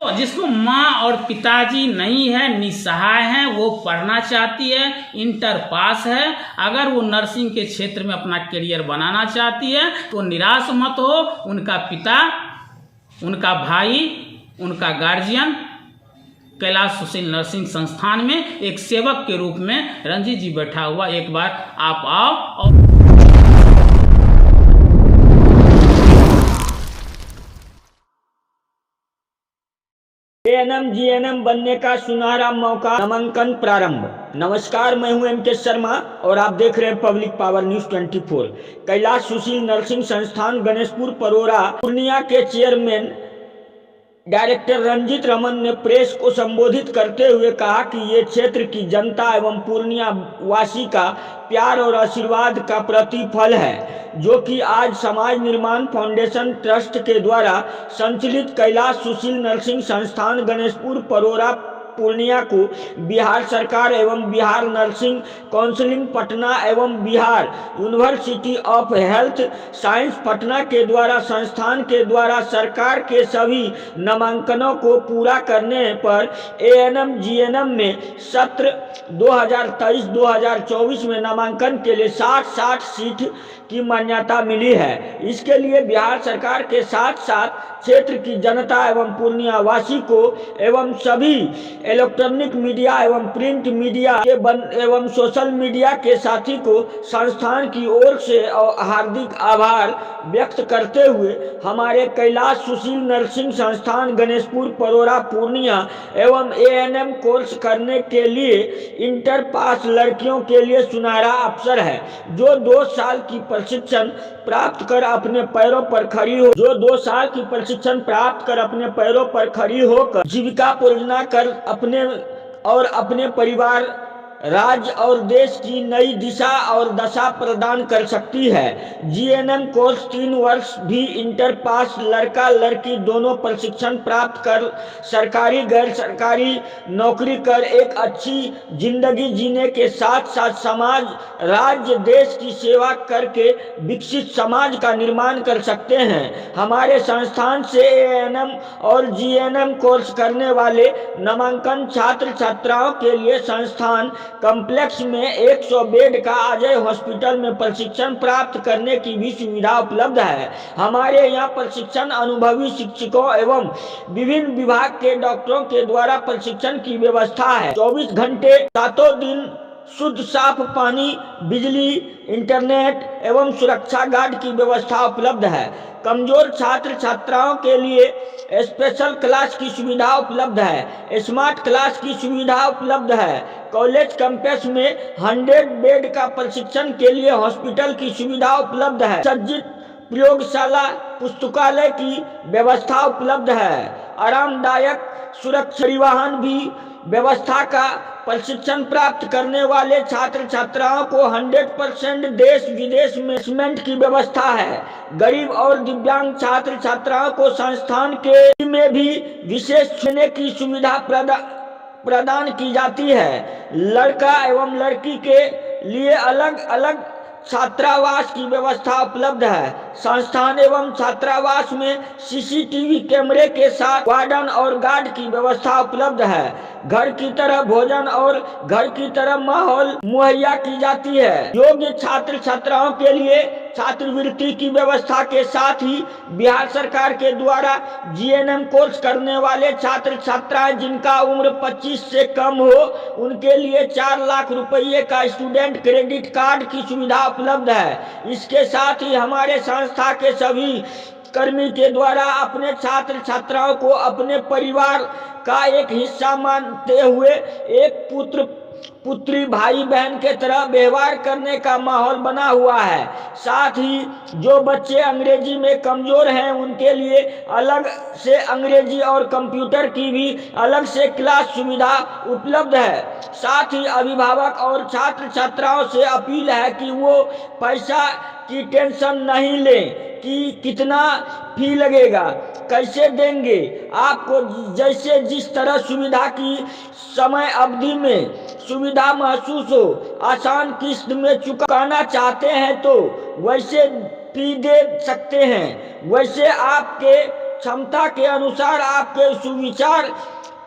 जिसको माँ और पिताजी नहीं है, निसहाय हैं, वो पढ़ना चाहती है, इंटर पास है, अगर वो नर्सिंग के क्षेत्र में अपना करियर बनाना चाहती है तो निराश मत हो। उनका पिता, उनका भाई, उनका गार्जियन कैलाश सुशील नर्सिंग संस्थान में एक सेवक के रूप में रंजीत जी बैठा हुआ, एक बार आप आओ और एएनएम जीएनएम बनने का सुनहरा मौका, नामांकन प्रारंभ। नमस्कार, मैं हूं एम के शर्मा और आप देख रहे हैं पब्लिक पावर न्यूज 24। कैलाश सुशील नर्सिंग संस्थान गणेशपुर परोरा पूर्णिया के चेयरमैन डायरेक्टर रंजीत रमन ने प्रेस को संबोधित करते हुए कहा कि ये क्षेत्र की जनता एवं पूर्णिया वासी का प्यार और आशीर्वाद का प्रतिफल है, जो कि आज समाज निर्माण फाउंडेशन ट्रस्ट के द्वारा संचालित कैलाश सुशील नर्सिंग संस्थान गणेशपुर परोरा पूर्णिया को बिहार सरकार एवं बिहार नर्सिंग काउंसिलिंग पटना एवं Bihar university of health science Patna के द्वारा संस्थान के द्वारा सरकार के सभी नामांकनों को पूरा करने पर एएनएम जीएनएम में सत्र 2023-2024 में नामांकन के लिए 60 सीट की मान्यता मिली है। इसके लिए बिहार सरकार के साथ साथ क्षेत्र की जनता एवं पूर्णिया वासी को एवं सभी इलेक्ट्रॉनिक मीडिया एवं प्रिंट मीडिया के एवं सोशल मीडिया के साथी को संस्थान की ओर से हार्दिक आभार व्यक्त करते हुए हमारे कैलाश सुशील नर्सिंग संस्थान गणेशपुर परोरा पूर्णिया एवं एएनएम कोर्स करने के लिए इंटर पास लड़कियों के लिए सुनहरा अवसर है, जो 2 साल की प्रशिक्षण प्राप्त कर अपने पैरों पर खड़ी होकर जीविकापोर्जना कर अपने परिवार, राज्य और देश की नई दिशा और दशा प्रदान कर सकती है। जीएनएम कोर्स 3 वर्ष भी इंटर पास लड़का लड़की दोनों प्रशिक्षण प्राप्त कर सरकारी गैर सरकारी नौकरी कर एक अच्छी जिंदगी जीने के साथ साथ समाज, राज्य, देश की सेवा करके विकसित समाज का निर्माण कर सकते हैं। हमारे संस्थान से एएनएम और जीएनएम कोर्स करने वाले नामांकन छात्र छात्राओं के लिए संस्थान कॉम्प्लेक्स में 100 बेड का अजय हॉस्पिटल में प्रशिक्षण प्राप्त करने की भी सुविधा उपलब्ध है। हमारे यहाँ प्रशिक्षण अनुभवी शिक्षकों एवं विभिन्न विभाग के डॉक्टरों के द्वारा प्रशिक्षण की व्यवस्था है। 24 घंटे 7 दिन शुद्ध साफ पानी, बिजली, इंटरनेट एवं सुरक्षा गार्ड की व्यवस्था उपलब्ध है। कमजोर छात्र छात्राओं के लिए स्पेशल क्लास की सुविधा उपलब्ध है, स्मार्ट क्लास की सुविधा उपलब्ध है। कॉलेज कैंपस में 100 बेड का प्रशिक्षण के लिए हॉस्पिटल की सुविधा उपलब्ध है। सज्जित प्रयोगशाला, पुस्तकालय की व्यवस्था उपलब्ध है। आरामदायक सुरक्षित परिवहन भी व्यवस्था का प्रशिक्षण प्राप्त करने वाले छात्र छात्राओं को 100% देश विदेश में प्लेसमेंट की व्यवस्था है। गरीब और दिव्यांग छात्र छात्राओं को संस्थान के में भी विशेष छूने की सुविधा प्रदान की जाती है। लड़का एवं लड़की के लिए अलग अलग छात्रावास की व्यवस्था उपलब्ध है। संस्थान एवं छात्रावास में सीसीटीवी कैमरे के साथ वार्डन और गार्ड की व्यवस्था उपलब्ध है। घर की तरह भोजन और घर की तरह माहौल मुहैया की जाती है। योग्य छात्र छात्राओं के लिए छात्रवृत्ति की व्यवस्था के साथ ही बिहार सरकार के द्वारा जीएनएम कोर्स करने वाले छात्र छात्राएं जिनका उम्र 25 से कम हो, उनके लिए 4 लाख रुपये का स्टूडेंट क्रेडिट कार्ड की सुविधा उपलब्ध है। इसके साथ ही हमारे संस्था के सभी कर्मी के द्वारा अपने छात्र छात्राओं को अपने परिवार का एक हिस्सा मानते हुए एक पुत्री भाई बहन के तरह व्यवहार करने का माहौल बना हुआ है। साथ ही जो बच्चे अंग्रेजी में कमजोर हैं उनके लिए अलग से अंग्रेजी और कंप्यूटर की भी अलग से क्लास सुविधा उपलब्ध है। साथ ही अभिभावक और छात्र छात्राओं से अपील है कि वो पैसा की टेंशन नहीं लें कि कितना फी लगेगा, कैसे देंगे। आपको जैसे जिस तरह सुविधा की समय अवधि में सुविधा महसूस हो, आसान किस्त में चुकाना चाहते हैं तो वैसे फी दे सकते हैं। वैसे आपके क्षमता के अनुसार, आपके सुविचार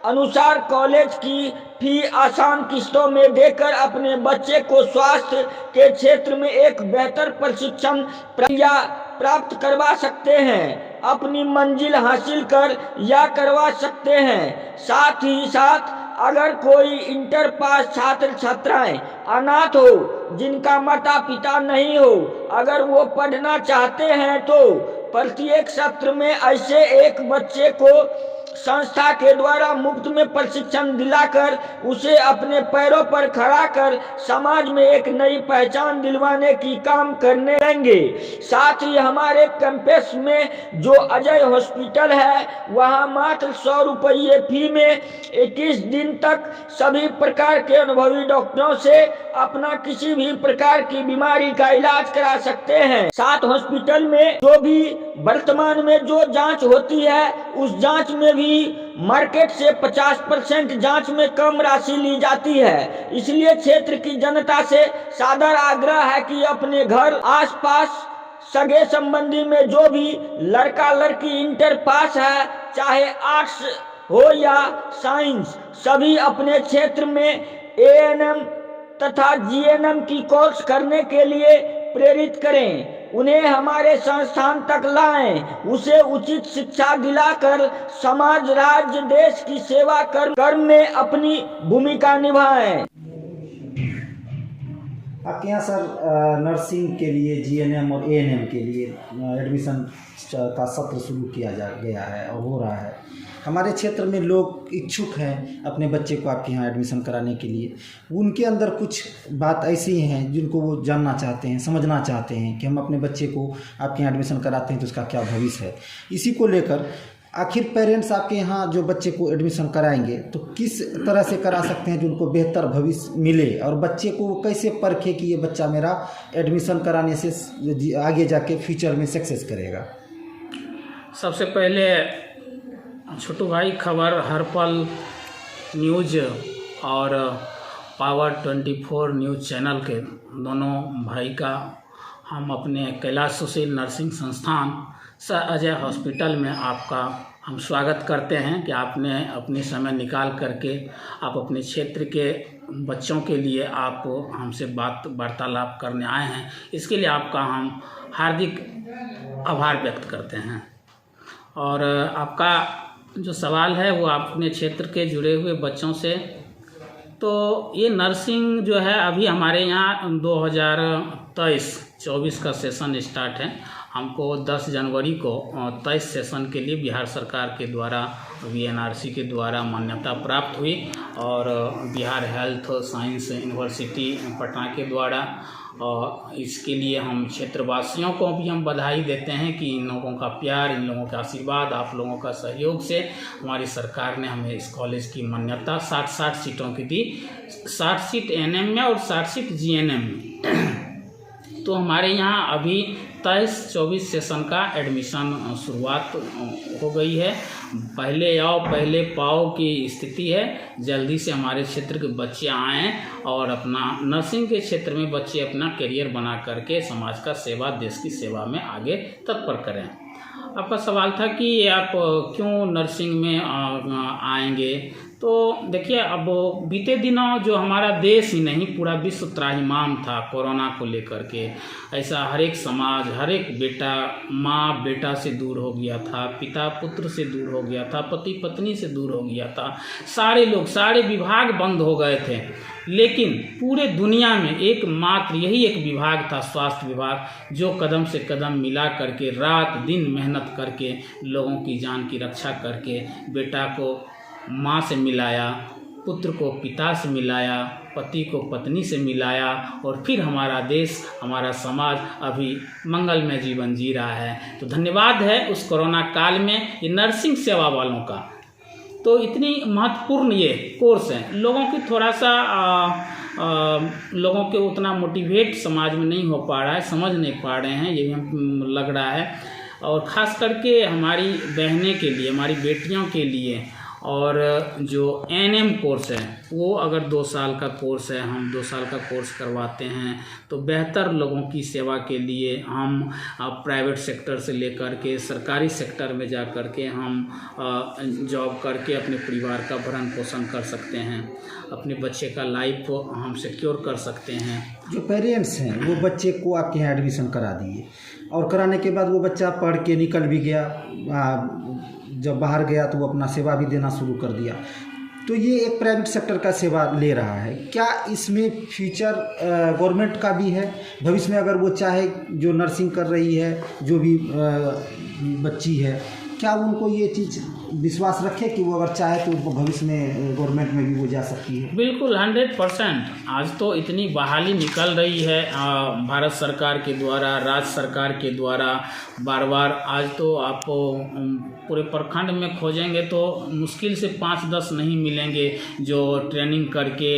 अनुसार कॉलेज की फी आसान किस्तों में देकर अपने बच्चे को स्वास्थ्य के क्षेत्र में एक बेहतर प्रशिक्षण प्रक्रिया प्राप्त करवा सकते हैं, अपनी मंजिल हासिल कर या करवा सकते हैं। साथ ही साथ अगर कोई इंटर पास छात्र छात्राएं अनाथ हो, जिनका माता पिता नहीं हो, अगर वो पढ़ना चाहते हैं तो प्रत्येक सत्र में ऐसे एक बच्चे को संस्था के द्वारा मुफ्त में प्रशिक्षण दिलाकर उसे अपने पैरों पर खड़ा कर समाज में एक नई पहचान दिलवाने की काम करने देंगे। साथ ही हमारे कैंपस में जो अजय हॉस्पिटल है, वहां मात्र 100 रुपये फी में 21 दिन तक सभी प्रकार के अनुभवी डॉक्टरों से अपना किसी भी प्रकार की बीमारी का इलाज करा सकते हैं। साथ हॉस्पिटल में जो भी वर्तमान में जो जांच होती है, उस जांच में भी मार्केट से 50% जांच में कम राशि ली जाती है। इसलिए क्षेत्र की जनता से सादर आग्रह है कि अपने घर आसपास सगे संबंधी में जो भी लड़का लड़की इंटर पास है, चाहे आर्ट्स हो या साइंस, सभी अपने क्षेत्र में एएनएम तथा जीएनएम की कोर्स करने के लिए प्रेरित करें, उन्हें हमारे संस्थान तक लाएं, उसे उचित शिक्षा दिलाकर समाज, राज्य, देश की सेवा कर्म में अपनी भूमिका निभाएं। आपके यहाँ सर नर्सिंग के लिए जीएनएम और एएनएम के लिए एडमिशन का सत्र शुरू किया गया है और हो रहा है। हमारे क्षेत्र में लोग इच्छुक हैं अपने बच्चे को आपके यहाँ एडमिशन कराने के लिए। उनके अंदर कुछ बात ऐसी हैं जिनको वो जानना चाहते हैं, समझना चाहते हैं कि हम अपने बच्चे को आपके यहाँ एडमिशन कराते हैं तो उसका क्या भविष्य है। इसी को लेकर आखिर पेरेंट्स आपके यहाँ जो बच्चे को एडमिशन कराएंगे तो किस तरह से करा सकते हैं जो उनको बेहतर भविष्य मिले, और बच्चे को कैसे परखे कि ये बच्चा मेरा एडमिशन कराने से आगे जाके फ्यूचर में सक्सेस करेगा। सबसे पहले छोटू भाई, खबर हर पल न्यूज और पावर 24 न्यूज़ चैनल के दोनों भाई का हम अपने कैलाश सुशील नर्सिंग संस्थान सर अजय हॉस्पिटल में आपका हम स्वागत करते हैं कि आपने अपने समय निकाल करके आप अपने क्षेत्र के बच्चों के लिए आप हमसे वार्तालाप करने आए हैं। इसके लिए आपका हम हार्दिक आभार व्यक्त करते हैं। और आपका जो सवाल है वो अपने क्षेत्र के जुड़े हुए बच्चों से, तो ये नर्सिंग जो है अभी हमारे यहाँ 2023-24 का सेशन स्टार्ट है। हमको 10 जनवरी को 23 सेशन के लिए बिहार सरकार के द्वारा VNRC के द्वारा मान्यता प्राप्त हुई और Bihar health science university Patna के द्वारा, और इसके लिए हम क्षेत्रवासियों को भी हम बधाई देते हैं कि इन लोगों का प्यार, इन लोगों का आशीर्वाद, आप लोगों का सहयोग से हमारी सरकार ने हमें इस कॉलेज की मान्यता 60 सीटों की दी। 60 सीट एएनएम में और 60 सीट जीएनएम में। तो हमारे यहाँ अभी 23-24 सेशन का एडमिशन शुरुआत हो गई है। पहले आओ पहले पाओ की स्थिति है। जल्दी से हमारे क्षेत्र के बच्चे आएँ और अपना नर्सिंग के क्षेत्र में बच्चे अपना करियर बना करके समाज का सेवा, देश की सेवा में आगे तत्पर करें। आपका सवाल था कि आप क्यों नर्सिंग में आएंगे, तो देखिए अब बीते दिनों जो हमारा देश ही नहीं पूरा विश्व त्राहिमाम था कोरोना को लेकर के। ऐसा हर एक समाज, हर एक बेटा माँ बेटा से दूर हो गया था, पिता पुत्र से दूर हो गया था, पति पत्नी से दूर हो गया था, सारे लोग, सारे विभाग बंद हो गए थे। लेकिन पूरे दुनिया में एकमात्र यही एक विभाग था, स्वास्थ्य विभाग, जो कदम से कदम मिला करके रात दिन मेहनत करके लोगों की जान की रक्षा करके बेटा को माँ से मिलाया, पुत्र को पिता से मिलाया, पति को पत्नी से मिलाया, और फिर हमारा देश, हमारा समाज अभी मंगलमय जीवन जी रहा है। तो धन्यवाद है उस कोरोना काल में ये नर्सिंग सेवा वालों का। तो इतनी महत्वपूर्ण ये कोर्स है, लोगों की थोड़ा सा लोगों के उतना मोटिवेट समाज में नहीं हो पा रहा है, समझ नहीं पा रहे हैं, ये भी लग रहा है। और ख़ास करके हमारी बहनें के लिए, हमारी बेटियों के लिए और जो एएनएम कोर्स है वो अगर 2 साल का कोर्स है, हम 2 साल का कोर्स करवाते हैं तो बेहतर लोगों की सेवा के लिए हम प्राइवेट सेक्टर से लेकर के सरकारी सेक्टर में जा कर के हम जॉब करके अपने परिवार का भरण पोषण कर सकते हैं, अपने बच्चे का लाइफ को हम सिक्योर कर सकते हैं। जो पेरेंट्स हैं वो बच्चे को आपके यहाँ एडमिशन करा दिए और कराने के बाद वो बच्चा पढ़ के निकल भी गया, जब बाहर गया तो वो अपना सेवा भी देना शुरू कर दिया, तो ये एक प्राइवेट सेक्टर का सेवा ले रहा है। क्या इसमें फ्यूचर गवर्नमेंट का भी है? भविष्य में अगर वो चाहे, जो नर्सिंग कर रही है, जो भी बच्ची है, क्या उनको ये चीज़ विश्वास रखे कि वो अगर चाहे तो उनको भविष्य में गवर्नमेंट में भी वो जा सकती है? बिल्कुल 100%। आज तो इतनी बहाली निकल रही है भारत सरकार के द्वारा, राज्य सरकार के द्वारा बार बार। आज तो आप पूरे प्रखंड में खोजेंगे तो मुश्किल से 5-10 नहीं मिलेंगे जो ट्रेनिंग करके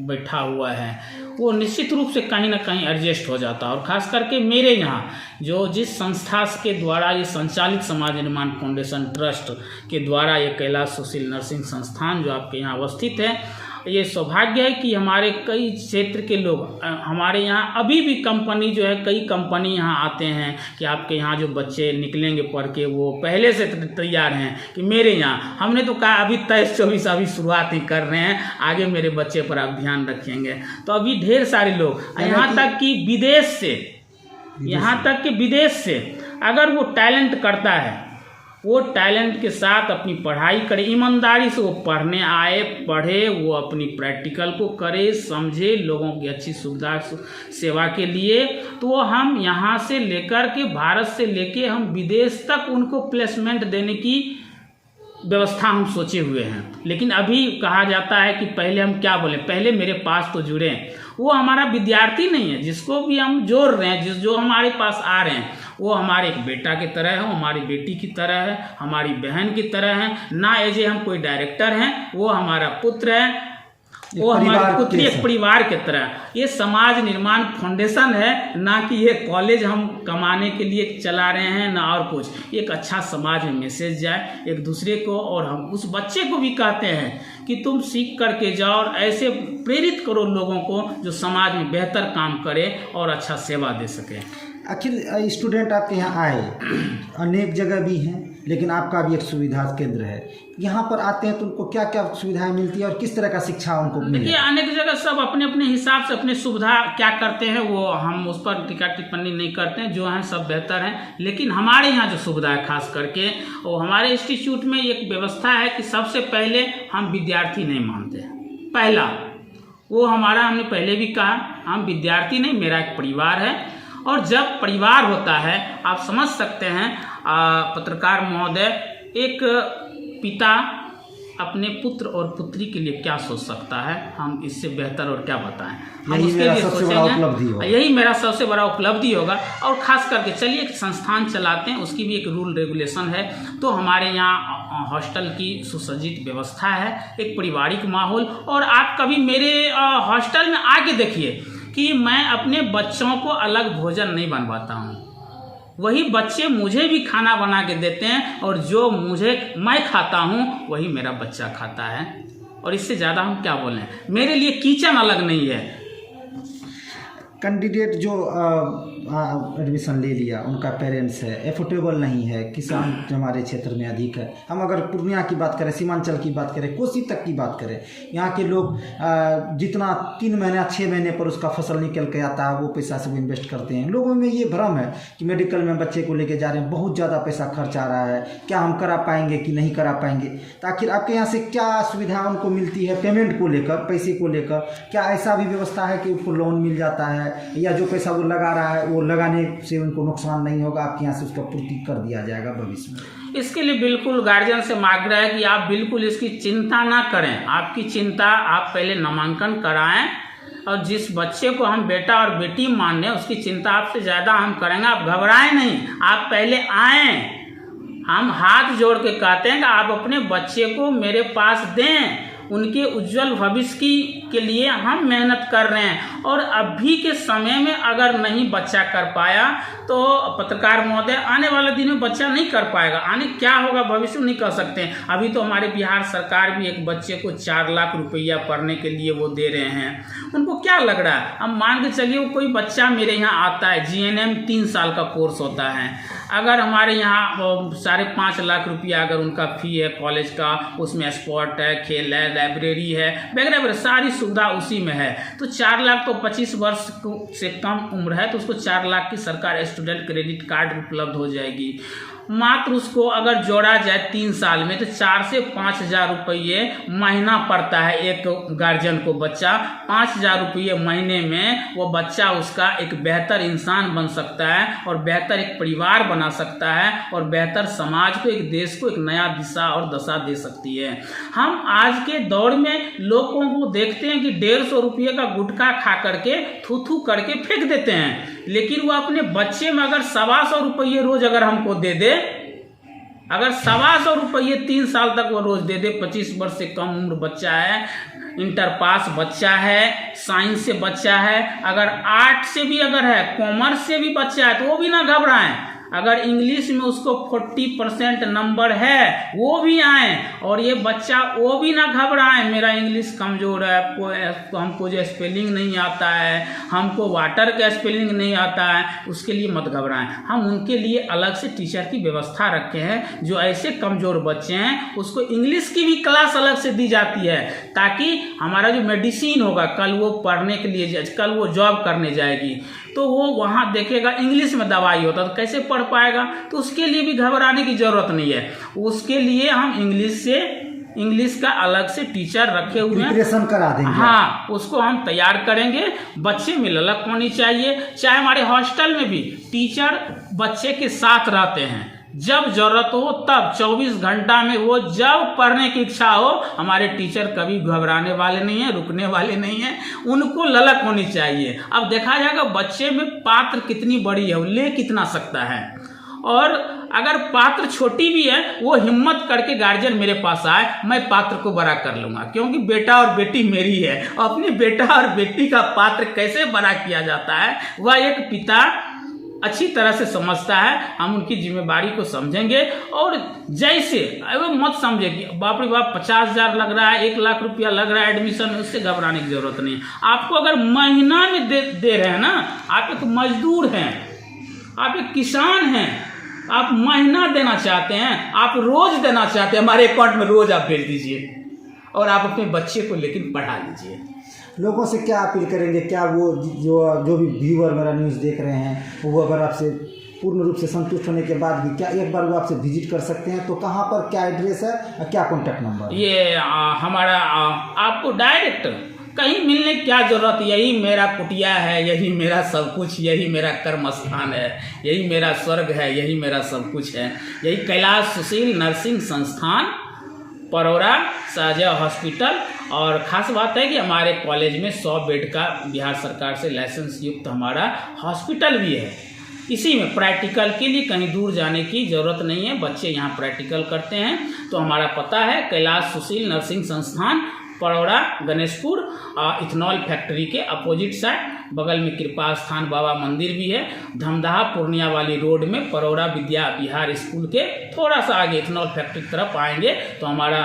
बैठा हुआ है। वो निश्चित रूप से कहीं ना कहीं एडजस्ट हो जाता है। और ख़ास करके मेरे यहाँ जो जिस संस्था के द्वारा ये संचालित समाज निर्माण फाउंडेशन ट्रस्ट के द्वारा ये कैलाश सुशील नर्सिंग संस्थान जो आपके यहाँ अवस्थित है, ये सौभाग्य है कि हमारे कई क्षेत्र के लोग हमारे यहाँ अभी भी कंपनी जो है, कई कंपनी यहाँ आते हैं कि आपके यहाँ जो बच्चे निकलेंगे पढ़ के वो पहले से तैयार हैं कि मेरे यहाँ। हमने तो कहा अभी 23-24 अभी शुरुआत ही कर रहे हैं, आगे मेरे बच्चे पर आप ध्यान रखेंगे। तो अभी ढेर सारे लोग यहाँ तक कि विदेश से अगर वो टैलेंट करता है, वो टैलेंट के साथ अपनी पढ़ाई करे, ईमानदारी से वो पढ़ने आए, पढ़े, वो अपनी प्रैक्टिकल को करे, समझे, लोगों की अच्छी सुविधा सेवा के लिए, तो वो हम यहाँ से लेकर के, भारत से लेके हम विदेश तक उनको प्लेसमेंट देने की व्यवस्था हम सोचे हुए हैं। लेकिन अभी कहा जाता है कि पहले हम क्या बोलें, पहले मेरे पास तो जुड़ें। वो हमारा विद्यार्थी नहीं है, जिसको भी हम जोड़ रहे हैं, जो हमारे पास आ रहे हैं, वो हमारे एक बेटा की तरह है, वो हमारी बेटी की तरह है, हमारी बहन की तरह है। ना एजे हम कोई डायरेक्टर हैं, वो हमारा पुत्र है, वो हमारी पुत्री, एक परिवार की तरह। ये समाज निर्माण फाउंडेशन है, ना कि ये कॉलेज हम कमाने के लिए चला रहे हैं, ना और कुछ। एक अच्छा समाज में मैसेज जाए एक दूसरे को, और हम उस बच्चे को भी कहते हैं कि तुम सीख करके जाओ और ऐसे प्रेरित करो लोगों को जो समाज में बेहतर काम करे और अच्छा सेवा दे सके। आखिर स्टूडेंट आपके यहाँ आए, अनेक जगह भी हैं, लेकिन आपका भी एक सुविधा केंद्र है। यहाँ पर आते हैं तो उनको क्या क्या सुविधाएं मिलती है और किस तरह का शिक्षा उनको मिलती है? देखिए, अनेक जगह सब अपने अपने हिसाब से अपने सुविधा क्या करते हैं, वो हम उस पर टीका टिप्पणी नहीं करते हैं। जो हैं सब बेहतर हैं, लेकिन हमारे यहाँ जो सुविधा है खास करके, वो हमारे इंस्टीट्यूट में एक व्यवस्था है कि सबसे पहले हम विद्यार्थी नहीं मानते। पहला वो हमारा, हमने पहले भी कहा, हम विद्यार्थी नहीं, मेरा एक परिवार है। और जब परिवार होता है, आप समझ सकते हैं पत्रकार महोदय, एक पिता अपने पुत्र और पुत्री के लिए क्या सोच सकता है, हम इससे बेहतर और क्या बताएं। हम उसके लिए सोचेंगे, यही मेरा सबसे बड़ा उपलब्धि होगा। और ख़ास करके चलिए एक संस्थान चलाते हैं, उसकी भी एक रूल रेगुलेशन है। तो हमारे यहाँ हॉस्टल की सुसज्जित व्यवस्था है, एक पारिवारिक माहौल। और आप कभी मेरे हॉस्टल में आके देखिए कि मैं अपने बच्चों को अलग भोजन नहीं बनवाता हूँ, वही बच्चे मुझे भी खाना बना के देते हैं, और जो मैं खाता हूँ वही मेरा बच्चा खाता है। और इससे ज़्यादा हम क्या बोलें, मेरे लिए किचन अलग नहीं है। कैंडिडेट जो एडमिशन ले लिया, उनका पेरेंट्स है, एफोर्डेबल नहीं है, किसान हमारे क्षेत्र में अधिक है। हम अगर पूर्णिया की बात करें, सीमांचल की बात करें, कोसी तक की बात करें, यहाँ के लोग जितना 3 महीने 6 महीने पर उसका फसल निकल के आता है, वो पैसा से वो इन्वेस्ट करते हैं। लोगों में ये भ्रम है कि मेडिकल में बच्चे को लेके जा रहे हैं, बहुत ज़्यादा पैसा खर्च आ रहा है, क्या हम करा पाएंगे कि नहीं करा पाएंगे। तो आखिर आपके यहाँ से क्या सुविधा उनको मिलती है पेमेंट को लेकर, पैसे को लेकर? क्या ऐसा भी व्यवस्था है कि उनको लोन मिल जाता है, या जो पैसा वो लगा रहा है वो लगाने से उनको नुकसान नहीं होगा, आपके यहाँ से उसका पूर्ति कर दिया जाएगा भविष्य में? इसके लिए बिल्कुल गार्जियन से आग्रह है कि आप बिल्कुल इसकी चिंता ना करें। आपकी चिंता, आप पहले नामांकन कराएं, और जिस बच्चे को हम बेटा और बेटी मान रहे हैं उसकी चिंता आपसे ज़्यादा हम करेंगे। आप घबराएं नहीं, आप पहले आएँ। हम हाथ जोड़ के कहते हैं कि आप अपने बच्चे को मेरे पास दें, उनके उज्जवल भविष्य के लिए हम मेहनत कर रहे हैं। और अभी के समय में अगर नहीं बच्चा कर पाया तो पत्रकार महोदय आने वाले दिन में बच्चा नहीं कर पाएगा, आने क्या होगा भविष्य नहीं कर सकते हैं। अभी तो हमारे बिहार सरकार भी एक बच्चे को 4 लाख रुपया पढ़ने के लिए वो दे रहे हैं। उनको क्या लग रहा है, अब मान के चलिए वो कोई बच्चा मेरे यहाँ आता है, GNM 3 साल का कोर्स होता है, अगर हमारे यहाँ 5.5 लाख रुपया अगर उनका फी है कॉलेज का, उसमें स्पोर्ट है, खेल है, लाइब्रेरी है वगैरह वगैरह सारी सुविधा उसी में है, तो 4 लाख तो 25 वर्ष से कम उम्र है तो उसको 4 लाख की सरकार स्टूडेंट क्रेडिट कार्ड उपलब्ध हो जाएगी। मात्र उसको अगर जोड़ा जाए 3 साल में तो 4 से 5 हज़ार रुपये महीना पड़ता है एक गार्जियन को। बच्चा 5 हज़ार रुपये महीने में वो बच्चा उसका एक बेहतर इंसान बन सकता है और बेहतर एक परिवार बना सकता है और बेहतर समाज को, एक देश को एक नया दिशा और दशा दे सकती है। हम आज के दौर में लोगों को देखते हैं कि 150 रुपये का गुटखा खा करके थू करके फेंक देते हैं, लेकिन वो अपने बच्चे में अगर 125 रुपये रोज अगर हमको दे दे, अगर 125 रुपये 3 साल तक वो रोज दे दे, 25 वर्ष से कम उम्र बच्चा है, इंटर पास बच्चा है, साइंस से बच्चा है, अगर आर्ट से भी अगर है, कॉमर्स से भी बच्चा है तो वो भी ना घबराएं। अगर इंग्लिश में उसको 40% नंबर है वो भी आए, और ये बच्चा वो भी ना घबराए मेरा इंग्लिश कमज़ोर है, तो हमको जो स्पेलिंग नहीं आता है, हमको वाटर का स्पेलिंग नहीं आता है, उसके लिए मत घबराएं। हम उनके लिए अलग से टीचर की व्यवस्था रखे हैं। जो ऐसे कमज़ोर बच्चे हैं उसको इंग्लिश की भी क्लास अलग से दी जाती है, ताकि हमारा जो मेडिसिन होगा, कल वो पढ़ने के लिए, कल वो जॉब करने जाएगी तो वो वहाँ देखेगा इंग्लिश में दवाई होता तो कैसे पढ़ पाएगा, तो उसके लिए भी घबराने की ज़रूरत नहीं है। उसके लिए हम इंग्लिश का अलग से टीचर रखे हुए हैं, प्रिपरेशन करा देंगे। हाँ, उसको हम तैयार करेंगे। बच्चे में ललक होनी चाहिए। चाहे हमारे हॉस्टल में भी टीचर बच्चे के साथ रहते हैं, जब जरूरत हो तब 24 घंटा में वो जब पढ़ने की इच्छा हो, हमारे टीचर कभी घबराने वाले नहीं हैं, रुकने वाले नहीं हैं, उनको ललक होनी चाहिए। अब देखा जाएगा बच्चे में पात्र कितनी बड़ी है, वो ले कितना सकता है, और अगर पात्र छोटी भी है वो हिम्मत करके गार्जियन मेरे पास आए, मैं पात्र को बड़ा कर लूँगा, क्योंकि बेटा और बेटी मेरी है। अपने बेटा और बेटी का पात्र कैसे बड़ा किया जाता है वह एक पिता अच्छी तरह से समझता है। हम उनकी जिम्मेदारी को समझेंगे, और जैसे वो मत समझे कि बाप रे बाप 50,000 लग रहा है, 1 लाख रुपया लग रहा है एडमिशन में, उससे घबराने की जरूरत नहीं। आपको अगर महीना में दे रहे हैं ना, आप एक मजदूर हैं, आप एक किसान हैं, आप महीना देना चाहते हैं, आप रोज देना चाहते हैं, हमारे अकाउंट में रोज आप भेज दीजिए और आप अपने बच्चे को लेकिन पढ़ा लीजिए। लोगों से क्या अपील करेंगे? क्या वो जो भी व्यूअर मेरा न्यूज़ देख रहे हैं वो अगर आपसे पूर्ण रूप से संतुष्ट होने के बाद भी क्या एक बार वो आपसे विजिट कर सकते हैं, तो कहाँ पर क्या एड्रेस है, क्या कॉन्टैक्ट नंबर? ये हमारा आपको डायरेक्ट कहीं मिलने की क्या जरूरत, यही मेरा कुटिया है, यही मेरा सब कुछ, यही मेरा कर्म स्थान है, यही मेरा स्वर्ग है, यही मेरा सब कुछ है। यही कैलाश सुशील नर्सिंग संस्थान, परौरा, साजा हॉस्पिटल। और ख़ास बात है कि हमारे कॉलेज में 100 बेड का बिहार सरकार से लाइसेंस युक्त हमारा हॉस्पिटल भी है। इसी में प्रैक्टिकल के लिए कहीं दूर जाने की ज़रूरत नहीं है, बच्चे यहाँ प्रैक्टिकल करते हैं। तो हमारा पता है कैलाश सुशील नर्सिंग संस्थान, परौरा, गणेशपुर, इथेनॉल फैक्ट्री के अपोजिट साइड, बगल में कृपा स्थान बाबा मंदिर भी है। धमदाहा पूर्णिया वाली रोड में परौरा विद्या विहार स्कूल के थोड़ा सा आगे इथेनॉल फैक्ट्री की तरफ आएंगे तो हमारा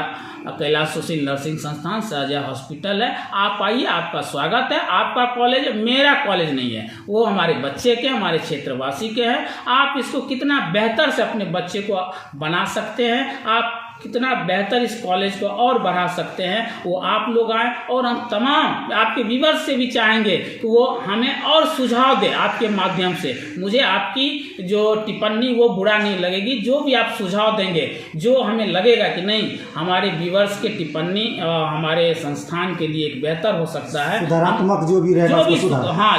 कैलाश सुशील नर्सिंग संस्थान साजा हॉस्पिटल है। आप आइए, आपका स्वागत है। आपका कॉलेज मेरा कॉलेज नहीं है, वो हमारे बच्चे के, हमारे क्षेत्रवासी के हैं। आप इसको कितना बेहतर से अपने बच्चे को बना सकते हैं, आप कितना बेहतर इस कॉलेज को और बढ़ा सकते हैं, वो आप लोग आए। और हम तमाम आपके व्यूअर्स से भी चाहेंगे कि वो हमें और सुझाव दें आपके माध्यम से। मुझे आपकी जो टिप्पणी वो बुरा नहीं लगेगी, जो भी आप सुझाव देंगे, जो हमें लगेगा कि नहीं हमारे व्यूअर्स के टिप्पणी हमारे संस्थान के लिए एक बेहतर हो सकता है, सुधारात्मक जो भी रहेगा,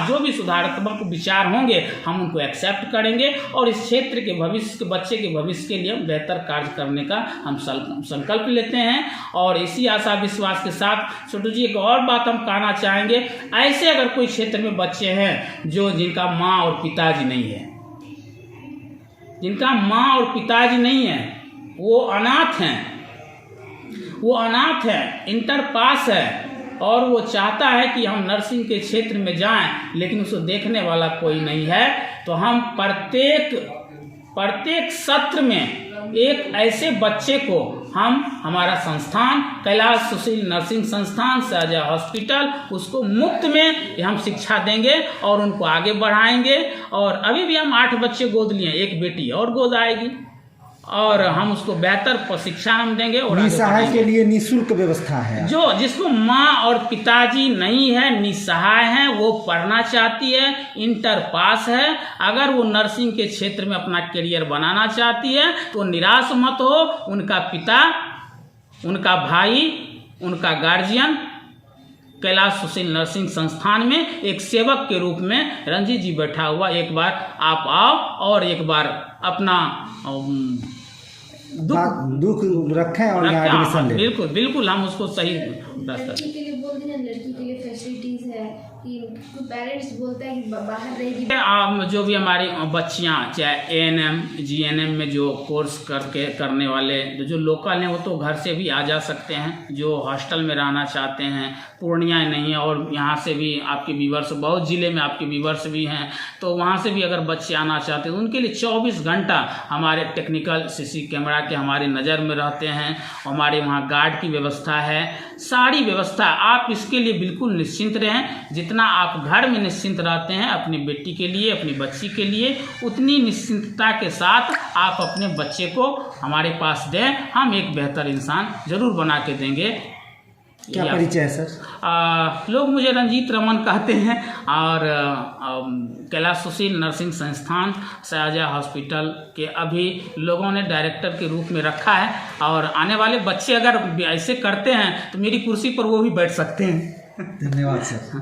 जो भी सुधारात्मक विचार होंगे हम उनको एक्सेप्ट करेंगे और इस क्षेत्र के भविष्य के बच्चे के भविष्य के लिए हम बेहतर कार्य करने का हम संकल्प लेते हैं। और इसी आशा विश्वास के साथ छोटू जी एक और बात हम कहना चाहेंगे, ऐसे अगर कोई क्षेत्र में बच्चे हैं जिनका माँ और पिताजी नहीं है, जिनका माँ और पिताजी नहीं है, वो अनाथ हैं, वो अनाथ है, इंटर पास है और वो चाहता है कि हम नर्सिंग के क्षेत्र में जाएं, लेकिन उसको देखने वाला कोई नहीं है। तो हम प्रत्येक सत्र में एक ऐसे बच्चे को हमारा संस्थान कैलाश सुशील नर्सिंग संस्थान शाहजहाँ हॉस्पिटल उसको मुफ्त में हम शिक्षा देंगे और उनको आगे बढ़ाएंगे। और अभी भी हम 8 बच्चे गोद लिए, एक बेटी और गोद आएगी और हम उसको बेहतर प्रशिक्षण हम देंगे। और निसहाय के लिए निःशुल्क व्यवस्था है। जो जिसको माँ और पिताजी नहीं है, निसहाय हैं, वो पढ़ना चाहती है, इंटर पास है, अगर वो नर्सिंग के क्षेत्र में अपना करियर बनाना चाहती है तो निराश मत हो। उनका पिता, उनका भाई, उनका गार्जियन कैलाश सुशील नर्सिंग संस्थान में एक सेवक के रूप में रंजीत जी बैठा हुआ, एक बार आप आओ और एक बार अपना दुख रखें और यहाँ एडमिशन लें। बिल्कुल बिल्कुल, हम उसको सही रास्ता लड़की के लिए बोलते हैं, लड़की के लिए फैसिलिटीज है कि पेरेंट्स बोलते हैं कि बाहर रहेगी। जो भी हमारी बच्चियाँ चाहे ANM GNM में जो कोर्स करने वाले जो लोकल हैं वो तो घर से भी आ जा सकते हैं। जो हॉस्टल में रहना चाहते हैं, पूर्णिया नहीं है और यहाँ से भी आपके व्यूअर्स बहुत ज़िले में आपके व्यूअर्स भी हैं, तो वहाँ से भी अगर बच्चे आना चाहते हैं तो उनके लिए 24 घंटा हमारे टेक्निकल CC कैमरा के हमारे नज़र में रहते हैं। हमारे वहाँ गार्ड की व्यवस्था है, सारी व्यवस्था। आप इसके लिए बिल्कुल निश्चिंत रहें। जितना आप घर में निश्चिंत रहते हैं अपनी बेटी के लिए, अपनी बच्ची के लिए, उतनी निश्चिंतता के साथ आप अपने बच्चे को हमारे पास दें। हम एक बेहतर इंसान जरूर बना के देंगे। क्या परिचय है सर? लोग मुझे रंजीत रमन कहते हैं और कैलाश सुशील नर्सिंग संस्थान शाहजहाँ हॉस्पिटल के अभी लोगों ने डायरेक्टर के रूप में रखा है। और आने वाले बच्चे अगर ऐसे करते हैं तो मेरी कुर्सी पर वो भी बैठ सकते हैं। धन्यवाद सर।